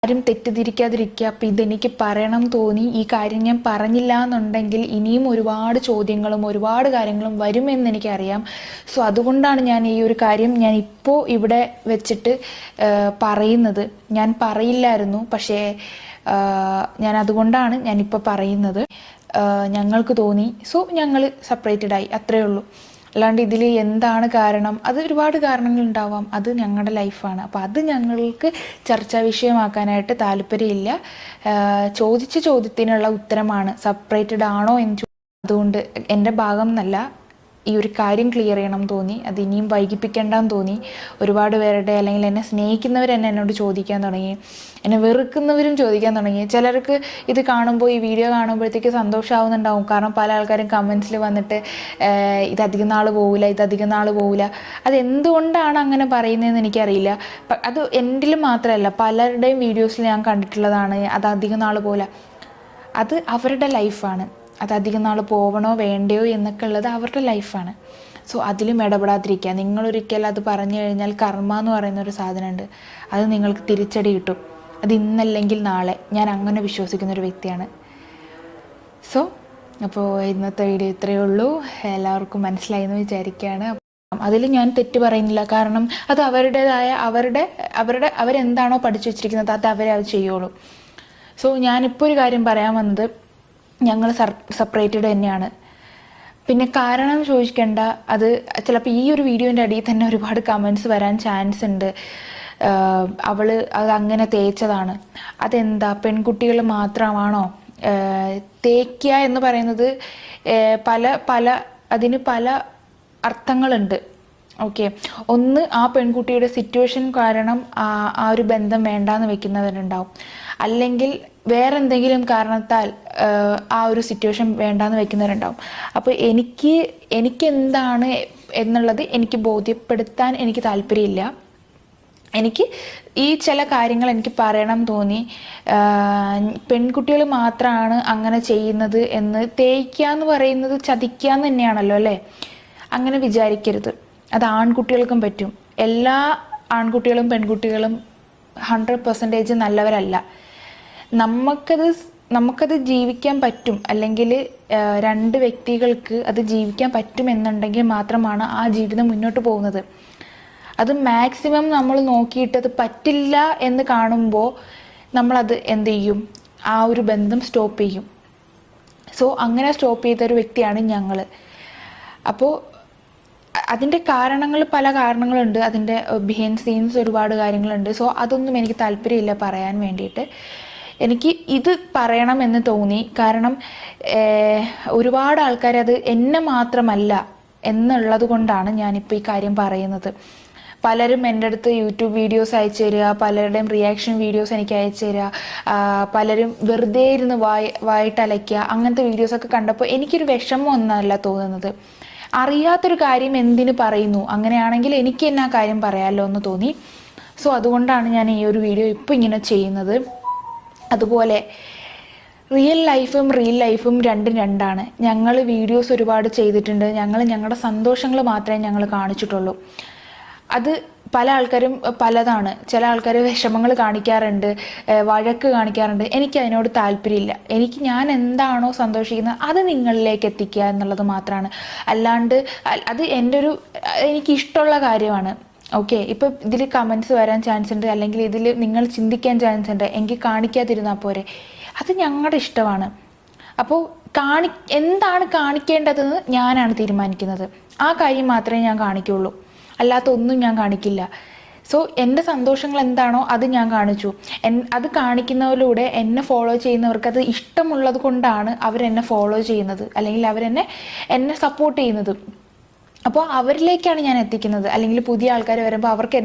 ആരും തെറ്റിദ്ധരിക്കാതിരിക്കുക. അപ്പം ഇതെനിക്ക് പറയണം തോന്നി. ഈ കാര്യം ഞാൻ പറഞ്ഞില്ല എന്നുണ്ടെങ്കിൽ ഇനിയും ഒരുപാട് ചോദ്യങ്ങളും ഒരുപാട് കാര്യങ്ങളും വരുമെന്ന് എനിക്കറിയാം. സോ അതുകൊണ്ടാണ് ഞാൻ ഈ ഒരു കാര്യം ഞാൻ ഇപ്പോൾ ഇവിടെ വെച്ചിട്ട് പറയുന്നത്. ഞാൻ പറയില്ലായിരുന്നു, പക്ഷേ ഞാൻ അതുകൊണ്ടാണ് ഞാനിപ്പോൾ പറയുന്നത്. ഞങ്ങൾക്ക് തോന്നി, സോ ഞങ്ങൾ സെപ്പറേറ്റഡ് ആയി, അത്രയേ ഉള്ളൂ. അല്ലാണ്ട് ഇതിൽ എന്താണ് കാരണം, അത് ഒരുപാട് കാരണങ്ങളുണ്ടാവാം. അത് ഞങ്ങളുടെ ലൈഫാണ്. അപ്പോൾ അത് ഞങ്ങൾക്ക് ചർച്ചാ വിഷയമാക്കാനായിട്ട് താല്പര്യമില്ല. ചോദിച്ച ചോദ്യത്തിനുള്ള ഉത്തരമാണ് സെപ്പറേറ്റഡ് ആണോ എന്ന്. അതുകൊണ്ട് എൻ്റെ ഭാഗം എന്നല്ല, ഈ ഒരു കാര്യം ക്ലിയർ ചെയ്യണം തോന്നി. അത് ഇനിയും വൈകിപ്പിക്കേണ്ടെന്ന് തോന്നി. ഒരുപാട് പേരുടെ, അല്ലെങ്കിൽ എന്നെ സ്നേഹിക്കുന്നവർ തന്നെ എന്നോട് ചോദിക്കാൻ തുടങ്ങി, എന്നെ വെറുക്കുന്നവരും ചോദിക്കാൻ തുടങ്ങി. ചിലർക്ക് ഇത് കാണുമ്പോൾ, ഈ വീഡിയോ കാണുമ്പോഴത്തേക്ക് സന്തോഷമാവുന്നുണ്ടാവും. കാരണം പല ആൾക്കാരും കമൻസിൽ വന്നിട്ട് ഇതധികം നാൾ പോവില്ല. അതെന്തുകൊണ്ടാണ് അങ്ങനെ പറയുന്നതെന്ന് എനിക്കറിയില്ല. അത് എൻ്റെലും മാത്രമല്ല, പലരുടെയും വീഡിയോസിൽ ഞാൻ കണ്ടിട്ടുള്ളതാണ്. അത് അധികം നാൾ പോവില്ല. അത് അവരുടെ ലൈഫാണ്. അത് അധികം നാൾ പോവണോ വേണ്ടയോ എന്നൊക്കെ ഉള്ളത് അവരുടെ ലൈഫാണ്. സോ അതിലും ഇടപെടാതിരിക്കുക. നിങ്ങളൊരിക്കൽ അത് പറഞ്ഞു കഴിഞ്ഞാൽ കർമ്മ എന്ന് പറയുന്നൊരു സാധനമുണ്ട്. അത് നിങ്ങൾക്ക് തിരിച്ചടി കിട്ടും. അത് ഇന്നല്ലെങ്കിൽ നാളെ. ഞാൻ അങ്ങനെ വിശ്വസിക്കുന്നൊരു വ്യക്തിയാണ്. സോ അപ്പോൾ ഇന്നത്തെ വീഡിയോ ഇത്രയേ ഉള്ളൂ. എല്ലാവർക്കും മനസ്സിലായി എന്ന് വിചാരിക്കുകയാണ്. അതിൽ ഞാൻ തെറ്റ് പറയുന്നില്ല. കാരണം അത് അവരുടേതായ അവരെന്താണോ പഠിച്ചു വെച്ചിരിക്കുന്നത് അത് അവരെ അത് ചെയ്യുള്ളൂ. സോ ഞാനിപ്പോൾ ഒരു കാര്യം പറയാൻ വന്നത്, ഞങ്ങൾ സെപ്പറേറ്റഡ് തന്നെയാണ്. പിന്നെ കാരണം ചോദിക്കേണ്ട. അത് ചിലപ്പോൾ ഈ ഒരു വീഡിയോൻ്റെ അടിയിൽ തന്നെ ഒരുപാട് കമൻസ് വരാൻ ചാൻസ് ഉണ്ട്. അത് അങ്ങനെ തേച്ചതാണ്. അതെന്താ, പെൺകുട്ടികൾ മാത്രമാണോ തേക്കുക എന്ന് പറയുന്നത്? അതിന് പല അർത്ഥങ്ങളുണ്ട്. ഓക്കെ, ഒന്ന്, ആ പെൺകുട്ടിയുടെ സിറ്റുവേഷൻ കാരണം ആ ഒരു ബന്ധം വേണ്ടാന്ന് വെക്കുന്നവരുണ്ടാവും. അല്ലെങ്കിൽ വേറെ എന്തെങ്കിലും കാരണത്താൽ ആ ഒരു സിറ്റുവേഷൻ വേണ്ടാന്ന് വെക്കുന്നവരുണ്ടാവും. അപ്പോൾ എനിക്ക് എന്താണ് എന്നുള്ളത് എനിക്ക് ബോധ്യപ്പെടുത്താൻ എനിക്ക് താല്പര്യമില്ല. എനിക്ക് ഈ ചില കാര്യങ്ങൾ എനിക്ക് പറയണം തോന്നി. പെൺകുട്ടികൾ മാത്രമാണ് അങ്ങനെ ചെയ്യുന്നത് എന്ന്, തേയ്ക്കുക എന്ന് പറയുന്നത് ചതിക്കുക എന്ന് തന്നെയാണല്ലോ അല്ലേ? അങ്ങനെ വിചാരിക്കരുത്. അത് ആൺകുട്ടികൾക്കും പറ്റും. എല്ലാ ആൺകുട്ടികളും പെൺകുട്ടികളും 100% നല്ലവരല്ല. നമുക്കത് ജീവിക്കാൻ പറ്റും, അല്ലെങ്കിൽ രണ്ട് വ്യക്തികൾക്ക് അത് ജീവിക്കാൻ പറ്റുമെന്നുണ്ടെങ്കിൽ മാത്രമാണ് ആ ജീവിതം മുന്നോട്ട് പോകുന്നത്. അത് മാക്സിമം നമ്മൾ നോക്കിയിട്ട് അത് പറ്റില്ല എന്ന് കാണുമ്പോൾ നമ്മളത് എന്ത് ചെയ്യും? ആ ഒരു ബന്ധം സ്റ്റോപ്പ് ചെയ്യും. സോ അങ്ങനെ സ്റ്റോപ്പ് ചെയ്തൊരു വ്യക്തിയാണ് ഞങ്ങൾ. അപ്പോൾ അതിൻ്റെ കാരണങ്ങൾ, പല കാരണങ്ങളുണ്ട്. അതിൻ്റെ ബിഹൈൻഡ് സീൻസ് ഒരുപാട് കാര്യങ്ങളുണ്ട്. സോ അതൊന്നും എനിക്ക് താല്പര്യമില്ല പറയാൻ വേണ്ടിയിട്ട്. എനിക്ക് ഇത് പറയണമെന്ന് തോന്നി. കാരണം ഒരുപാട് ആൾക്കാർ അത് എന്നെ മാത്രമല്ല എന്നുള്ളത് കൊണ്ടാണ് ഞാനിപ്പോൾ ഈ കാര്യം പറയുന്നത്. പലരും എൻ്റെ അടുത്ത് യൂട്യൂബ് വീഡിയോസ് അയച്ചു തരിക, പലരുടെയും റിയാക്ഷൻ വീഡിയോസ് എനിക്ക് അയച്ചു തരിക, പലരും വെറുതെ ഇരുന്ന് വായിട്ടലയ്ക്കുക. അങ്ങനത്തെ വീഡിയോസൊക്കെ കണ്ടപ്പോൾ എനിക്കൊരു വിഷമം ഒന്നല്ല തോന്നുന്നത്. അറിയാത്തൊരു കാര്യം എന്തിനു പറയുന്നു? അങ്ങനെയാണെങ്കിൽ എനിക്ക് തന്നെ ആ കാര്യം പറയാമല്ലോ എന്ന് തോന്നി. സോ അതുകൊണ്ടാണ് ഞാൻ ഈ ഒരു വീഡിയോ ഇപ്പോൾ ഇങ്ങനെ ചെയ്യുന്നത്. അതുപോലെ റിയൽ ലൈഫും രണ്ടും രണ്ടാണ്. ഞങ്ങൾ വീഡിയോസ് ഒരുപാട് ചെയ്തിട്ടുണ്ട്. ഞങ്ങളുടെ സന്തോഷങ്ങൾ മാത്രമേ ഞങ്ങൾ കാണിച്ചിട്ടുള്ളൂ. അത് പല ആൾക്കാരും പലതാണ്. ചില ആൾക്കാർ വിഷമങ്ങൾ കാണിക്കാറുണ്ട്, വഴക്ക് കാണിക്കാറുണ്ട്. എനിക്ക് അതിനോട് താല്പര്യമില്ല. ഞാൻ എന്താണോ സന്തോഷിക്കുന്നത് അത് നിങ്ങളിലേക്ക് എത്തിക്കുക എന്നുള്ളത് മാത്രമാണ്. അല്ലാണ്ട് അത് എനിക്കിഷ്ടമുള്ള കാര്യമാണ്. ഓക്കെ, ഇപ്പം ഇതിൽ കമൻസ് വരാൻ ചാൻസ് ഉണ്ട്, അല്ലെങ്കിൽ ഇതിൽ നിങ്ങൾ ചിന്തിക്കാൻ ചാൻസ് ഉണ്ട്, എങ്കിൽ കാണിക്കാതിരുന്നാൽ പോരെ. അത് ഞങ്ങളുടെ ഇഷ്ടമാണ്. അപ്പോൾ എന്താണ് കാണിക്കേണ്ടതെന്ന് ഞാനാണ് തീരുമാനിക്കുന്നത്. ആ കാര്യം മാത്രമേ ഞാൻ കാണിക്കുള്ളൂ, അല്ലാത്ത ഒന്നും ഞാൻ കാണിക്കില്ല. സോ എൻ്റെ സന്തോഷങ്ങൾ എന്താണോ അത് ഞാൻ കാണിച്ചു. അത് കാണിക്കുന്നതിലൂടെ എന്നെ ഫോളോ ചെയ്യുന്നവർക്ക് അത് ഇഷ്ടമുള്ളത് കൊണ്ടാണ് അവരെന്നെ ഫോളോ ചെയ്യുന്നത്, അല്ലെങ്കിൽ എന്നെ സപ്പോർട്ട് ചെയ്യുന്നത്. അപ്പോൾ അവരിലേക്കാണ് ഞാൻ എത്തിക്കുന്നത്. അല്ലെങ്കിൽ പുതിയ ആൾക്കാർ വരുമ്പോൾ അവർക്ക്